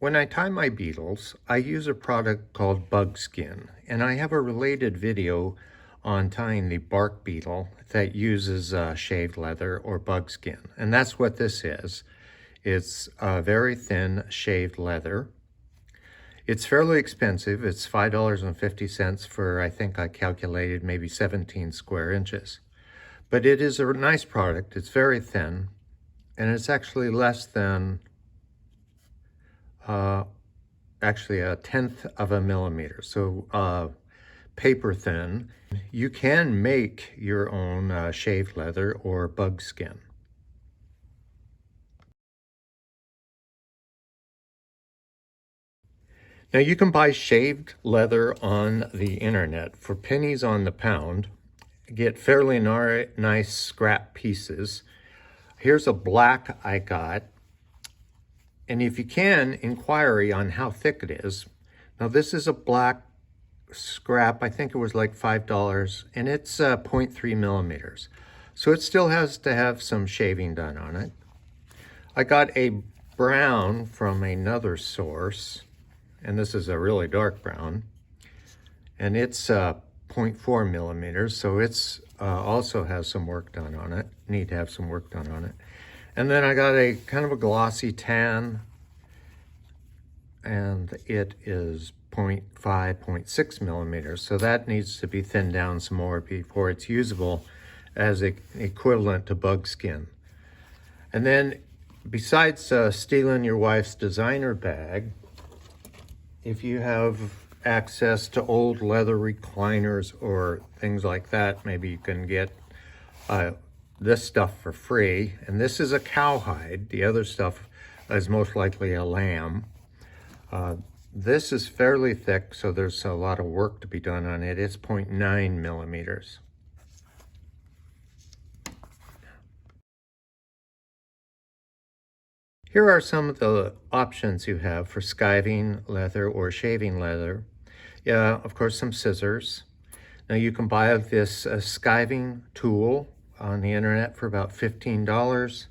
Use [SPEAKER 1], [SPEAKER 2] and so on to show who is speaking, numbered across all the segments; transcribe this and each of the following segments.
[SPEAKER 1] When I tie my beetles, I use a product called BugSkin, and I have a related video on tying the bark beetle that uses shaved leather or bugskin. And that's what this is. It's very thin shaved leather. It's fairly expensive. It's $5.50 for, I think I calculated, maybe 17 square inches. But it is a nice product. It's very thin, and it's actually less than actually a 1/10 of a millimeter, so paper thin. You can make your own shaved leather or bugskin. Now you can buy shaved leather on the internet for pennies on the pound, get fairly nice scrap pieces. Here's a black I got. And if you can, inquiry on how thick it is. Now this is a black scrap. I think it was like $5, and it's 0.3 millimeters. So it still has to have some shaving done on it. I got a brown from another source, and this is a really dark brown, and it's 0.4 millimeters, so it's also has some work done on it. Need to have some work done on it. And then I got a kind of a glossy tan, and it is 0.5, 0.6 millimeters. So that needs to be thinned down some more before it's usable as equivalent to bugskin. And then besides stealing your wife's designer bag, if you have access to old leather recliners or things like that, maybe you can get this stuff for free. And this is a cowhide. The other stuff is most likely a lamb. This is fairly thick, so there's a lot of work to be done on it. It's 0.9 millimeters. Here are some of the options you have for skiving leather or shaving leather. Yeah, of course, some scissors. Now you can buy this skiving tool on the internet for about $15.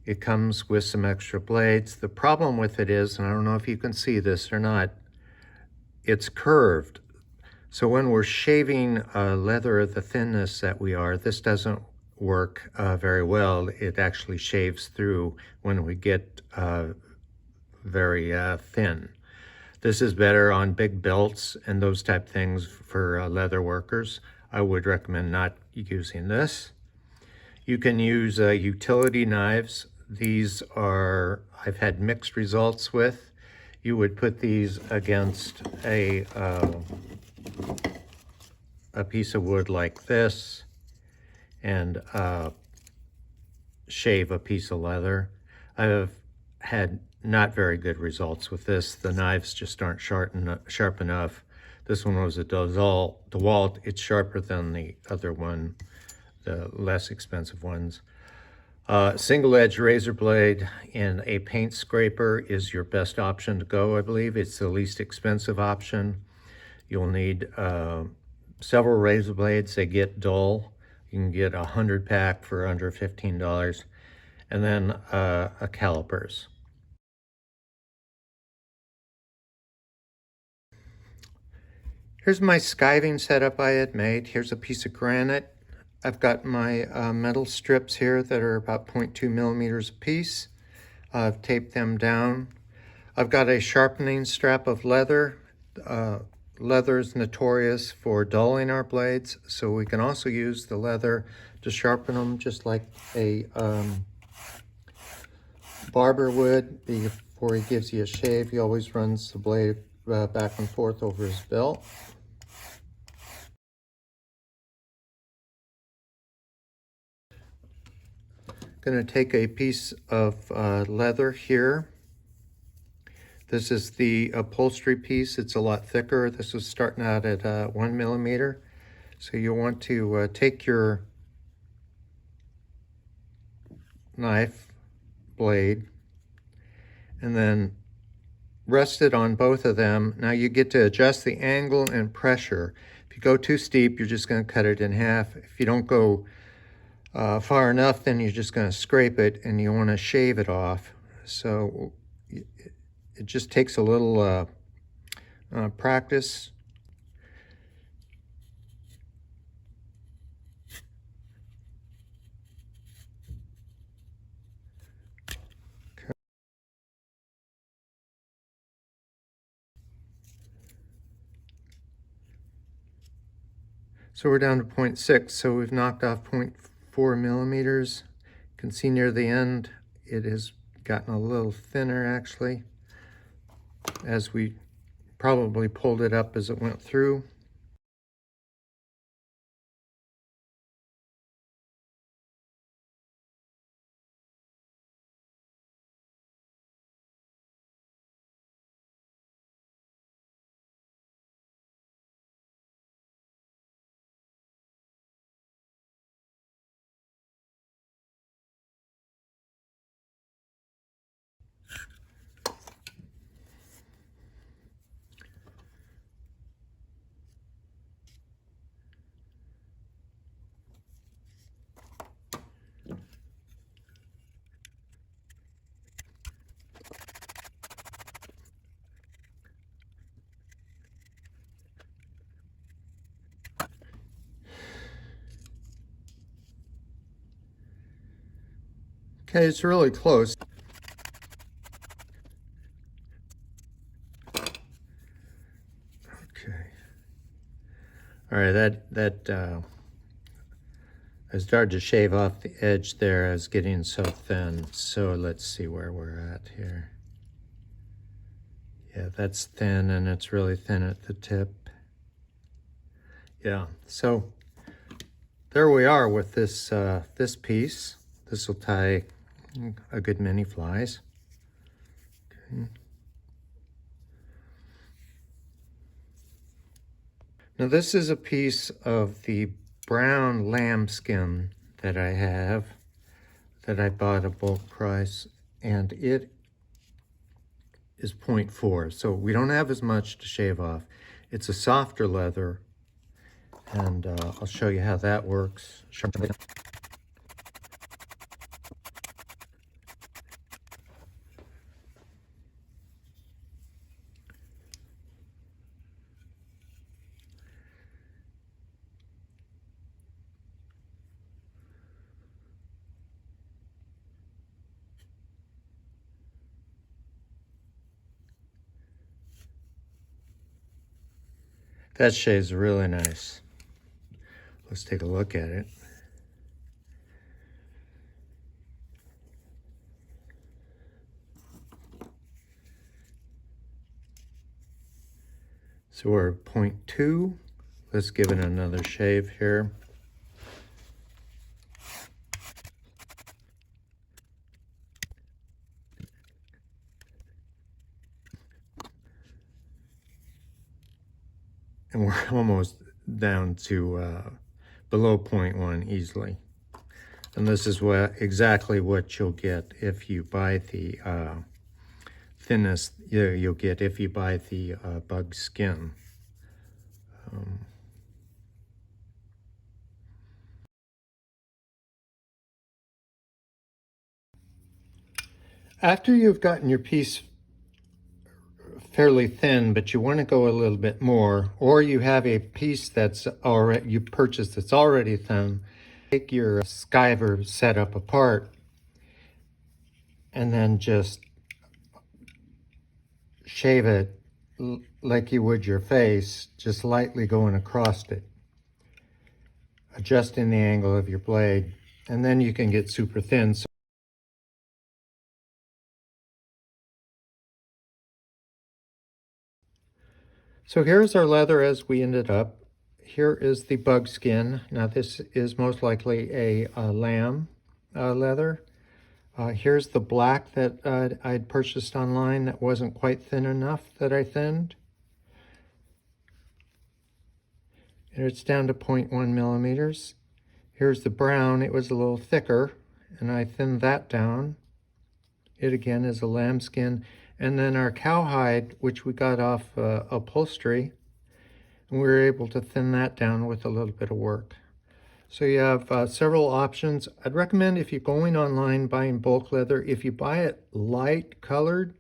[SPEAKER 1] It comes with some extra blades. The problem with it is, and I don't know if you can see this or not, it's curved. So when we're shaving leather at the thinness that we are, this doesn't work very well. It actually shaves through when we get very thin. This is better on big belts and those type things for leather workers. I would recommend not using this. You can use utility knives. These are, I've had mixed results with. You would put these against a piece of wood like this and shave a piece of leather. I've had not very good results with this. The knives just aren't sharp enough. This one was a DeWalt. It's sharper than the other one, the less expensive ones. Single edge razor blade and a paint scraper is your best option to go, I believe. It's the least expensive option. You'll need several razor blades. They get dull. You can get a 100-pack for under $15. And then a calipers. Here's my skiving setup I had made. Here's a piece of granite. I've got my metal strips here that are about 0.2 millimeters a piece. I've taped them down. I've got a sharpening strap of leather. Leather is notorious for dulling our blades, so we can also use the leather to sharpen them just like a barber would. Before he gives you a shave, he always runs the blade back and forth over his belt. Going to take a piece of leather here. This is the upholstery piece. It's a lot thicker. This is starting out at 1 millimeter. So you want to take your knife blade and then rest it on both of them. Now you get to adjust the angle and pressure. If you go too steep, you're just going to cut it in half. If you don't go far enough, then you're just going to scrape it, and you want to shave it off. So It just takes a little practice. So we're down to 0.6, so we've knocked off 0.4 millimeters. You can see near the end, it has gotten a little thinner actually, as we probably pulled it up as it went through. Okay, it's really close. Okay. All right, I started to shave off the edge there. I was getting so thin. So let's see where we're at here. Yeah, that's thin, and it's really thin at the tip. Yeah, so there we are with this this piece. This will tie a good many flies. Okay. Now this is a piece of the brown lambskin that I have, that I bought at bulk price, and it is 0.4, so we don't have as much to shave off. It's a softer leather, and I'll show you how that works. That shade's really nice. Let's take a look at it. So we're at 0.2. Let's give it another shave here. And we're almost down to below 0.1 easily. And this is exactly what you'll get if you buy the thinnest you'll get if you buy the BugSkin. After you've gotten your piece fairly thin, but you want to go a little bit more, or you have a piece that's already you purchased that's already thin, take your skiver setup apart and then just shave it like you would your face, just lightly going across it, adjusting the angle of your blade, and then you can get super thin. So here's our leather as we ended up. Here is the BugSkin. Now this is most likely a lamb leather. Here's the black that I'd purchased online that wasn't quite thin enough that I thinned. And it's down to 0.1 millimeters. Here's the brown. It was a little thicker, and I thinned that down. It again is a lambskin. And then our cowhide, which we got off upholstery, and we were able to thin that down with a little bit of work. So you have several options. I'd recommend, if you're going online buying bulk leather, if you buy it light colored,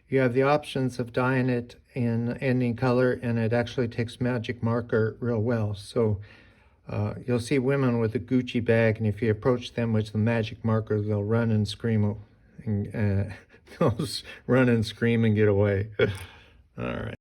[SPEAKER 1] You have the options of dyeing it in any color, and it actually takes magic marker real well. So you'll see women with a Gucci bag, and if you approach them with the magic marker, they'll run and scream, and they'll run and scream and get away. All right.